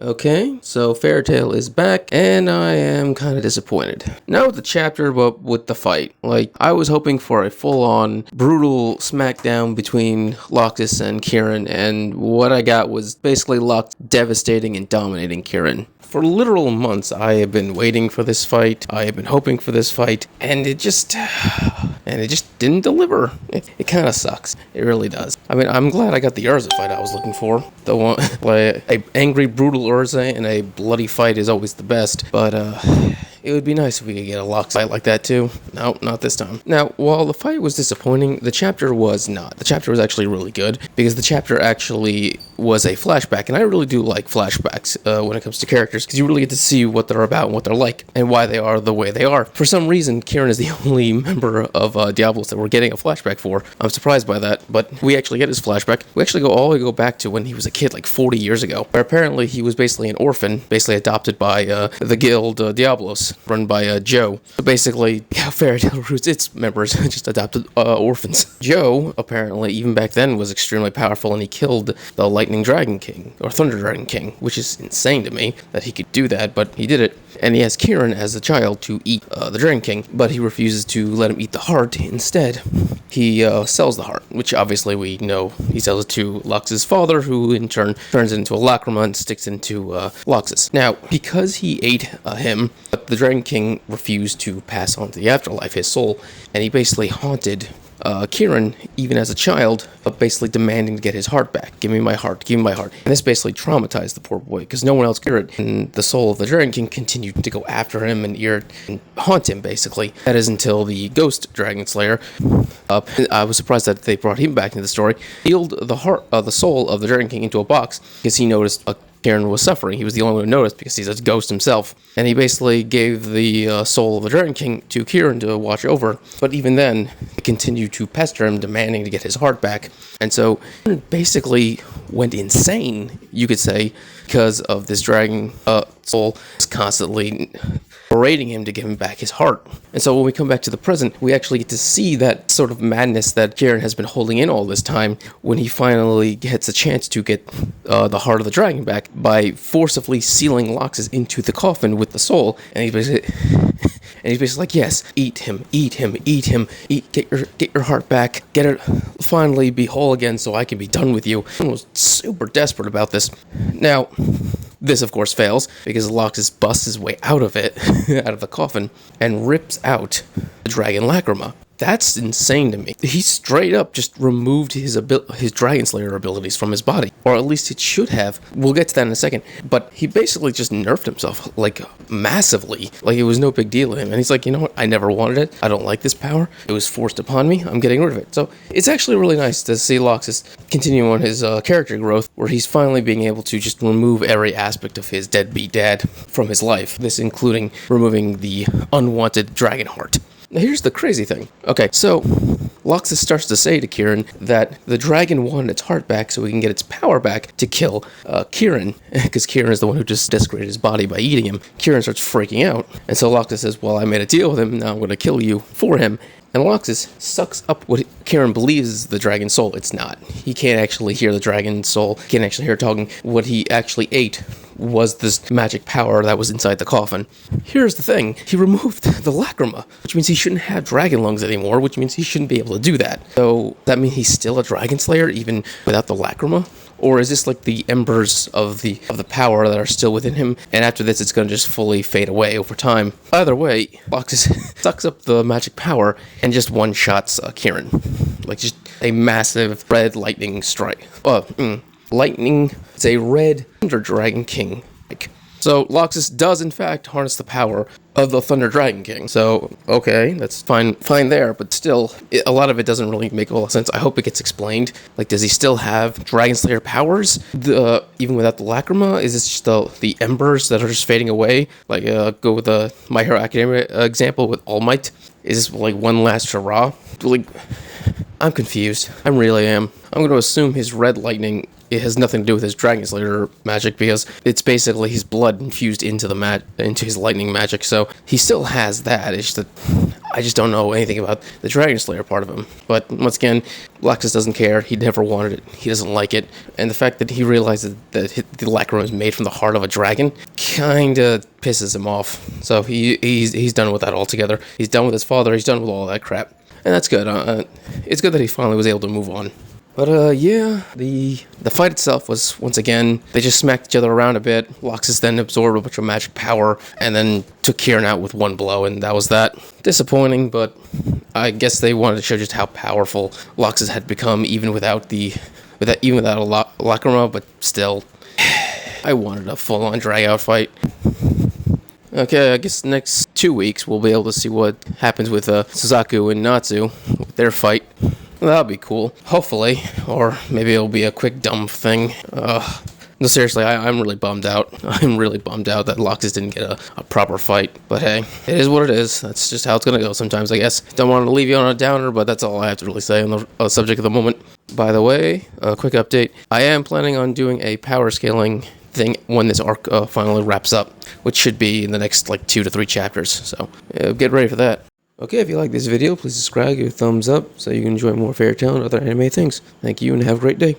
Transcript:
Okay, so Fairy Tail is back, and I am kind of disappointed. Not with the chapter, but with the fight. Like, I was hoping for a full-on, brutal smackdown between Loctis and Kirin, and what I got was basically Loctis devastating and dominating Kirin. For literal months, I have been waiting for this fight. I have been hoping for this fight, and it just didn't deliver. It kind of sucks. It really does. I mean, I'm glad I got the Urza fight I was looking for. The one, like, a angry, brutal Urza and a bloody fight is always the best. But it would be nice if we could get a lock fight like that too. No, not this time. Now, while the fight was disappointing, the chapter was not. The chapter was actually really good because the chapter actually was a flashback, and I really do like flashbacks when it comes to characters because you really get to see what they're about and what they're like and why they are the way they are. For some reason, Kirin is the only member of Diablos that we're getting a flashback for. I'm surprised by that, but we actually get his flashback. We actually go back to when he was a kid, like 40 years ago, where apparently he was basically an orphan, basically adopted by the guild Diablos, run by Joe. So basically, how Fairy Tail roots its members just adopted orphans. Joe, apparently, even back then, was extremely powerful, and he killed the Lightning Dragon King, or Thunder Dragon King, which is insane to me that he could do that, but he did it. And he has Kirin as a child to eat the Dragon King, but he refuses to let him eat the heart. Instead, he sells the heart, which obviously we know he sells it to Lux's father, who in turn turns it into a lacrima and sticks into Luxus. Now, because he ate him, the Dragon King refused to pass on to the afterlife his soul, and he basically haunted Kirin, even as a child, basically demanding to get his heart back. Give me my heart, give me my heart. And this basically traumatized the poor boy, because no one else could. And the soul of the Dragon King continued to go after him and haunt him, basically. That is until the Ghost Dragon Slayer, I was surprised that they brought him back into the story, healed the soul of the Dragon King into a box, because he noticed Kirin was suffering. He was the only one who noticed because he's a ghost himself. And he basically gave the soul of the Dragon King to Kirin to watch over. But even then, it continued to pester him, demanding to get his heart back. And so, Kirin basically went insane, you could say, because of this dragon soul constantly berating him to give him back his heart. And so when we come back to the present, we actually get to see that sort of madness that Kirin has been holding in all this time when he finally gets a chance to get the heart of the dragon back by forcibly sealing Loxus into the coffin with the soul. And he's basically like, yes, eat him, get your heart back, get it, finally be whole again so I can be done with you. I was super desperate about this. Now, this, of course, fails, because Loxus busts his way out of it, out of the coffin, and rips out the Dragon Lacrima. That's insane to me. He straight up just removed his Dragon Slayer abilities from his body. Or at least it should have. We'll get to that in a second. But he basically just nerfed himself, like, massively. Like, it was no big deal to him. And he's like, you know what? I never wanted it. I don't like this power. It was forced upon me. I'm getting rid of it. So, it's actually really nice to see Loxus continue on his character growth, where he's finally being able to just remove every aspect of his deadbeat dad from his life. This including removing the unwanted dragon heart. Now, here's the crazy thing. Okay, so Loxus starts to say to Kirin that the dragon wanted its heart back so he can get its power back to kill Kirin, because Kirin is the one who just desecrated his body by eating him. Kirin starts freaking out, and so Loxus says, well, I made a deal with him, now I'm going to kill you for him. And Loxus sucks up what Kirin believes is the dragon soul. It's not. He can't actually hear the dragon soul. He can't actually hear it talking. What he actually ate was this magic power that was inside the coffin. Here's the thing. He removed the lacrima, which means he shouldn't have dragon lungs anymore, which means he shouldn't be able to do that. So, that means he's still a dragon slayer even without the lacrima? Or is this like the embers of the power that are still within him, and after this it's going to just fully fade away over time? Either way, Loxus sucks up the magic power and just one-shots Kirin. Like just a massive red lightning strike. Lightning, it's a red Thunder Dragon King. So Loxus does in fact harness the power of the Thunder Dragon King. So, okay, that's fine there, but still, a lot of it doesn't really make a lot of sense. I hope it gets explained. Like, does he still have Dragon Slayer powers, even without the lacrima? Is this just the embers that are just fading away? Like, go with the My Hero Academia example with All Might. Is this, like, one last hurrah? Like, I'm confused. I really am. I'm going to assume his red lightning it has nothing to do with his Dragon Slayer magic, because it's basically his blood infused into into his lightning magic. So he still has that. It's just that I just don't know anything about the Dragon Slayer part of him. But once again, Laxus doesn't care. He never wanted it. He doesn't like it. And the fact that he realizes that the lacrima is made from the heart of a dragon kinda pisses him off. So he's done with that altogether. He's done with his father. He's done with all that crap. And that's good. It's good that he finally was able to move on. But yeah, the fight itself was, once again, they just smacked each other around a bit. Loxus then absorbed a bunch of magic power and then took Kirin out with one blow, and that was that. Disappointing, but I guess they wanted to show just how powerful Loxus had become, even without a lacrima, but still, I wanted a full-on drag-out fight. Okay, I guess the next 2 weeks we'll be able to see what happens with Suzaku and Natsu, with their fight. That'll be cool, hopefully, or maybe it'll be a quick dumb thing. No, seriously, I'm really bummed out. I'm really bummed out that Loxus didn't get a proper fight. But hey, it is what it is. That's just how it's gonna go sometimes, I guess. Don't want to leave you on a downer, but that's all I have to really say on the subject of the moment. By the way, a quick update. I am planning on doing a power scaling thing when this arc finally wraps up, which should be in the next, 2 to 3 chapters. So, get ready for that. Okay, if you like this video, please subscribe, give it a thumbs up, so you can enjoy more Fairy Tail and other anime things. Thank you, and have a great day.